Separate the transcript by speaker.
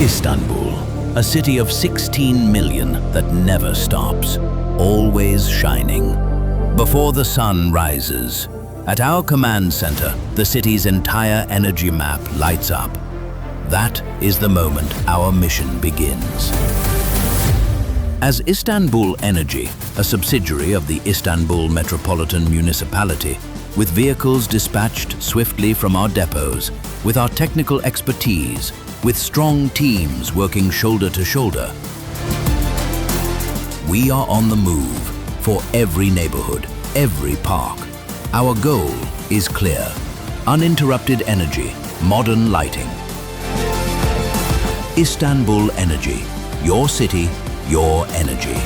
Speaker 1: Istanbul, a city of 16 million that never stops, always shining. Before the sun rises, at our command center, the city's entire energy map lights up. That is the moment our mission begins. As Istanbul Energy, a subsidiary of the Istanbul Metropolitan Municipality, with vehicles dispatched swiftly from our depots, with our technical expertise, with strong teams working shoulder to shoulder, we are on the move for every neighborhood, every park. Our goal is clear: uninterrupted energy, modern lighting. Istanbul Energy, your city, your energy.